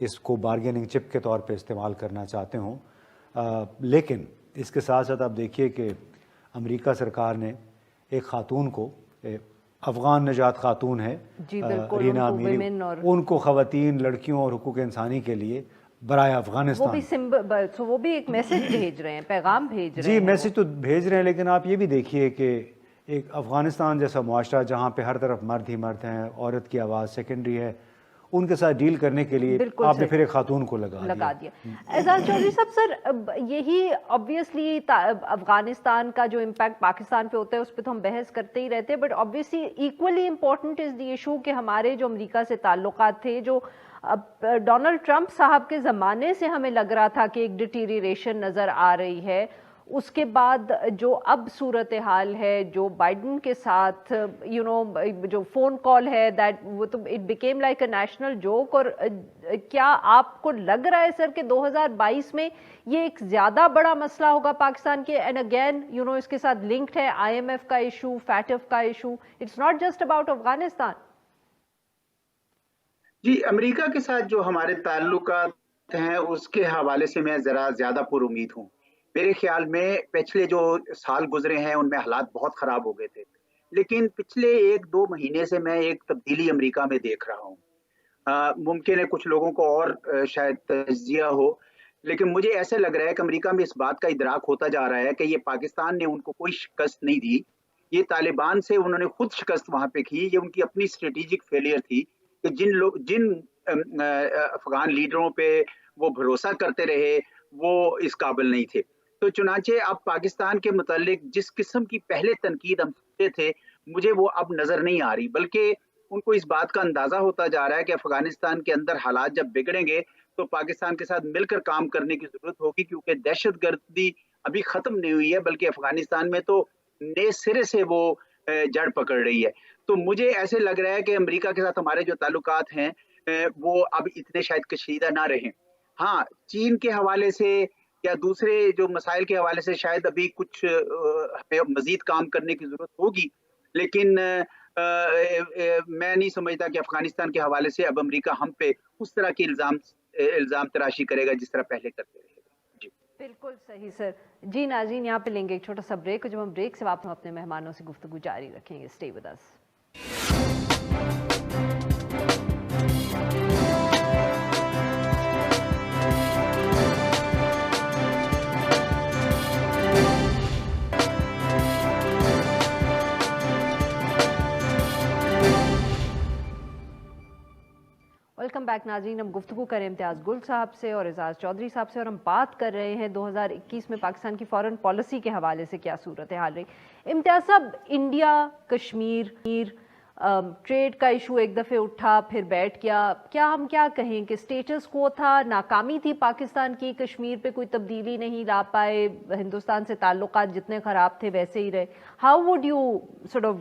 اس کو بارگیننگ چپ کے طور پہ استعمال کرنا چاہتے ہوں. لیکن اس کے ساتھ ساتھ آپ دیکھیے کہ امریکہ سرکار نے ایک خاتون کو، افغان نژاد خاتون ہے رینا امیری، ان کو خواتین، لڑکیوں اور حقوق انسانی کے لیے برائے افغانستان وہ بھی ایک میسج بھیج رہے ہیں، پیغام بھیج رہے ہیں. جی میسج تو بھیج رہے ہیں، لیکن آپ یہ بھی دیکھیے کہ ایک افغانستان جیسا معاشرہ جہاں پہ ہر طرف مرد ہی مرد ہیں، عورت کی آواز سیکنڈری ہے، ان کے ساتھ ڈیل کرنے کے لیے آپ نے پھر ایک خاتون کو لگا دیا. اعزاز چودھری صاحب، سر یہی obviously افغانستان کا جو امپیکٹ پاکستان پہ ہوتا ہے اس پہ تو ہم بحث کرتے ہی رہتے ہیں، but obviously equally important is the issue کہ ہمارے جو امریکہ سے تعلقات تھے، جو ڈونلڈ ٹرمپ صاحب کے زمانے سے ہمیں لگ رہا تھا کہ ایک ڈیٹیریشن نظر آ رہی ہے، اس کے بعد جو اب صورتحال ہے جو بائیڈن کے ساتھ جو فون کال ہے وہ تو it became like a national joke. اور کیا آپ کو لگ رہا ہے سر کہ 2022 میں یہ ایک زیادہ بڑا مسئلہ ہوگا پاکستان کے؟ اینڈ اگین اس کے ساتھ لنکڈ ہے IMF کا ایشو، فیٹف کا issue, it's not just about Afghanistan. جی امریکہ کے ساتھ جو ہمارے تعلقات ہیں اس کے حوالے سے میں ذرا زیادہ پر امید ہوں. میرے خیال میں پچھلے جو سال گزرے ہیں ان میں حالات بہت خراب ہو گئے تھے، لیکن پچھلے 1-2 مہینے سے میں ایک تبدیلی امریکہ میں دیکھ رہا ہوں. ممکن ہے کچھ لوگوں کو اور شاید تجزیہ ہو، لیکن مجھے ایسے لگ رہا ہے کہ امریکہ میں اس بات کا ادراک ہوتا جا رہا ہے کہ یہ پاکستان نے ان کو کوئی شکست نہیں دی، یہ طالبان سے انہوں نے خود شکست وہاں پہ کی. یہ ان کی اپنی اسٹریٹجک فیلئر تھی کہ جن افغان لیڈروں پہ وہ بھروسہ کرتے رہے وہ اس قابل نہیں تھے. تو چنانچہ اب پاکستان کے متعلق جس قسم کی پہلے تنقید ہم سنتے تھے مجھے وہ اب نظر نہیں آ رہی، بلکہ ان کو اس بات کا اندازہ ہوتا جا رہا ہے کہ افغانستان کے اندر حالات جب بگڑیں گے تو پاکستان کے ساتھ مل کر کام کرنے کی ضرورت ہوگی، کیونکہ دہشت گردی ابھی ختم نہیں ہوئی ہے بلکہ افغانستان میں تو نئے سرے سے وہ جڑ پکڑ رہی ہے. تو مجھے ایسے لگ رہا ہے کہ امریکہ کے ساتھ ہمارے جو تعلقات ہیں وہ اب اتنے شاید کشیدہ نہ رہیں. ہاں چین کے حوالے سے یا دوسرے جو مسائل کے حوالے سے شاید ابھی کچھ ہمیں مزید کام کرنے کی ضرورت ہوگی، لیکن میں نہیں سمجھتا کہ افغانستان کے حوالے سے اب امریکہ ہم پہ اس طرح کی الزام تراشی کرے گا جس طرح پہلے کرتے رہے گا. جی بالکل صحیح سر. جی ناظرین یہاں پہ لیں گے ایک چھوٹا سا بریک، جب ہم بریک سے واپس ہم اپنے مہمانوں سے گفتگو جاری رکھیں گے. Stay with us. Welcome back ناظرین. ہم گفتگو کریں امتیاز گل صاحب سے اور اعزاز چودھری صاحب سے، اور ہم بات کر رہے ہیں 2021 میں پاکستان کی فارن پالیسی کے حوالے سے کیا صورتحال رہی. امتیاز صاحب، انڈیا کشمیر ٹریڈ کا ایشو ایک دفعہ اٹھا پھر بیٹھ گیا، ہم کیا کہیں کہ سٹیٹس کو تھا، ناکامی تھی پاکستان کی، کشمیر پہ کوئی تبدیلی نہیں لا پائے، ہندوستان سے تعلقات جتنے خراب تھے ویسے ہی رہے. How would you sort of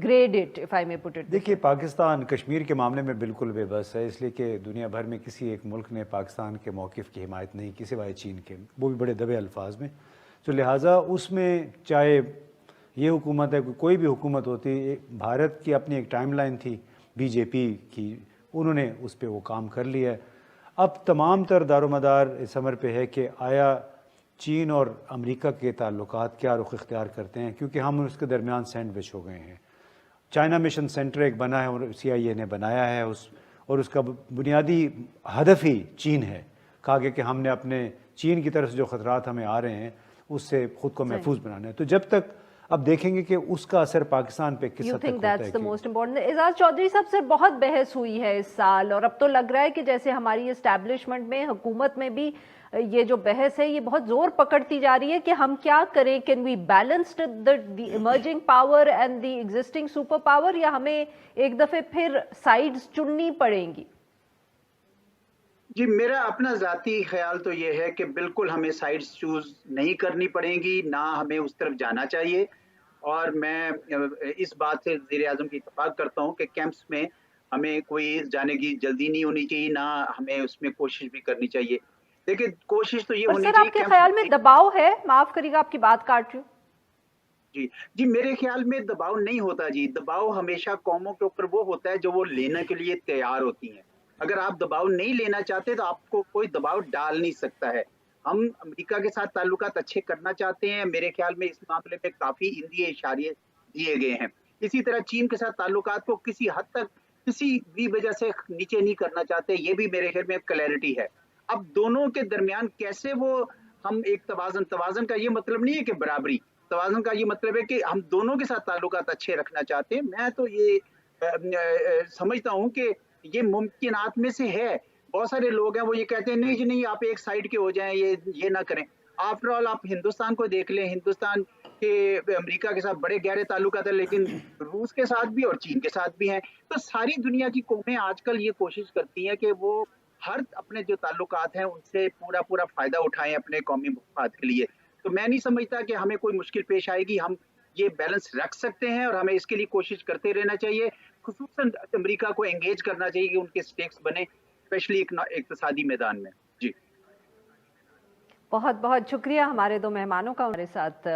grade it if I may put it? دیکھیے پاکستان کشمیر کے معاملے میں بالکل بے بس ہے، اس لیے کہ دنیا بھر میں کسی ایک ملک نے پاکستان کے موقف کی حمایت نہیں کی سوائے چین کے، وہ بھی بڑے دبے الفاظ میں. تو لہٰذا اس میں چاہے یہ حکومت ہے کوئی بھی حکومت ہوتی، بھارت کی اپنی ایک ٹائم لائن تھی BJP کی، انہوں نے اس پہ وہ کام کر لیا ہے. اب تمام تر دار و مدار اس امر پہ ہے کہ آیا چین اور امریکہ کے تعلقات کیا رخ اختیار کرتے ہیں، کیونکہ ہم اس کے درمیان سینڈوچ ہو گئے ہیں. چائنا مشن سینٹر ایک بنا ہے اور CIA نے بنایا ہے اور اس کا بنیادی ہدف ہی چین ہے. کہا گیا کہ ہم نے اپنے چین کی طرف سے جو خطرات ہمیں آ رہے ہیں اس سے خود کو محفوظ بنانا ہے. تو جب تک اب دیکھیں گے کہ اس کا اثر پاکستان پہ کس حد تک ہوتا ہے. اعزاز چودھری صاحب سے بہت بحث ہوئی ہے اس سال، اور اب تو لگ رہا ہے کہ جیسے ہماری اسٹیبلشمنٹ میں، حکومت میں بھی یہ جو بحث ہے یہ بہت زور پکڑتی جا رہی ہے کہ ہم کیا کریں، can we balance the emerging power and the existing super power, یا ہمیں ایک دفعہ پھر سائیڈز چننی پڑیں گی؟ جی میرا اپنا ذاتی خیال تو یہ ہے کہ بالکل ہمیں سائیڈز چوز نہیں کرنی پڑیں گی، نہ ہمیں اس طرف جانا چاہیے. اور میں اس بات سے وزیر اعظم کی اتفاق کرتا ہوں کہ کیمپس میں ہمیں کوئی جانے کی جلدی نہیں ہونی چاہیے، نہ ہمیں اس میں کوشش بھی کرنی چاہیے. لیکن کوشش تو یہ ہونی چاہیے. سر آپ کے خیال میں دباؤ ہے؟ معاف کریے گا آپ کی بات کاٹ رہی ہوں. جی میرے خیال میں دباؤ نہیں ہوتا. جی دباؤ ہمیشہ قوموں کے اوپر وہ ہوتا ہے جو وہ لینے کے لیے تیار ہوتی ہیں. اگر آپ دباؤ نہیں لینا چاہتے تو آپ کو کوئی دباؤ ڈال نہیں سکتا ہے. ہم امریکہ کے ساتھ تعلقات اچھے کرنا چاہتے ہیں، میرے خیال میں اس معاملے میں کافی اندیے اشارے دیے گئے ہیں. اسی طرح چین کے ساتھ تعلقات کو کسی حد تک کسی بھی وجہ سے نیچے نہیں کرنا چاہتے، یہ بھی میرے خیال میں کلیئرٹی ہے. اب دونوں کے درمیان کیسے وہ ہم ایک توازن کا یہ مطلب نہیں ہے کہ برابری، توازن کا یہ مطلب ہے کہ ہم دونوں کے ساتھ تعلقات اچھے رکھنا چاہتے ہیں. میں تو یہ سمجھتا ہوں کہ یہ ممکنات میں سے ہے. بہت سارے لوگ ہیں وہ یہ کہتے ہیں نہیں جی نہیں آپ ایک سائڈ کے ہو جائیں، یہ نہ کریں. آفٹر آل آپ ہندوستان کو دیکھ لیں، ہندوستان کے امریکہ کے ساتھ بڑے گہرے تعلقات ہیں، لیکن روس کے ساتھ بھی اور چین کے ساتھ بھی ہیں. تو ساری دنیا کی قومیں آج کل یہ کوشش کرتی ہیں کہ وہ ہر اپنے جو تعلقات ہیں ان سے پورا فائدہ اٹھائیں اپنے قومی مفاد کے لیے. تو میں نہیں سمجھتا کہ ہمیں کوئی مشکل پیش آئے گی. ہم یہ بیلنس رکھ سکتے ہیں اور ہمیں اس کے لیے کوشش کرتے رہنا چاہیے. خصوصاً امریکہ کو انگیج کرنا چاہیے کہ ان کے سٹیکس بنے، اسپیشلی اقتصادی میدان میں. جی بہت بہت شکریہ ہمارے دو مہمانوں کا ہمارے ساتھ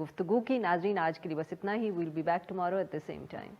گفتگو کی. ناظرین آج کے لیے بس اتنا ہی. We'll be back tomorrow at the same time.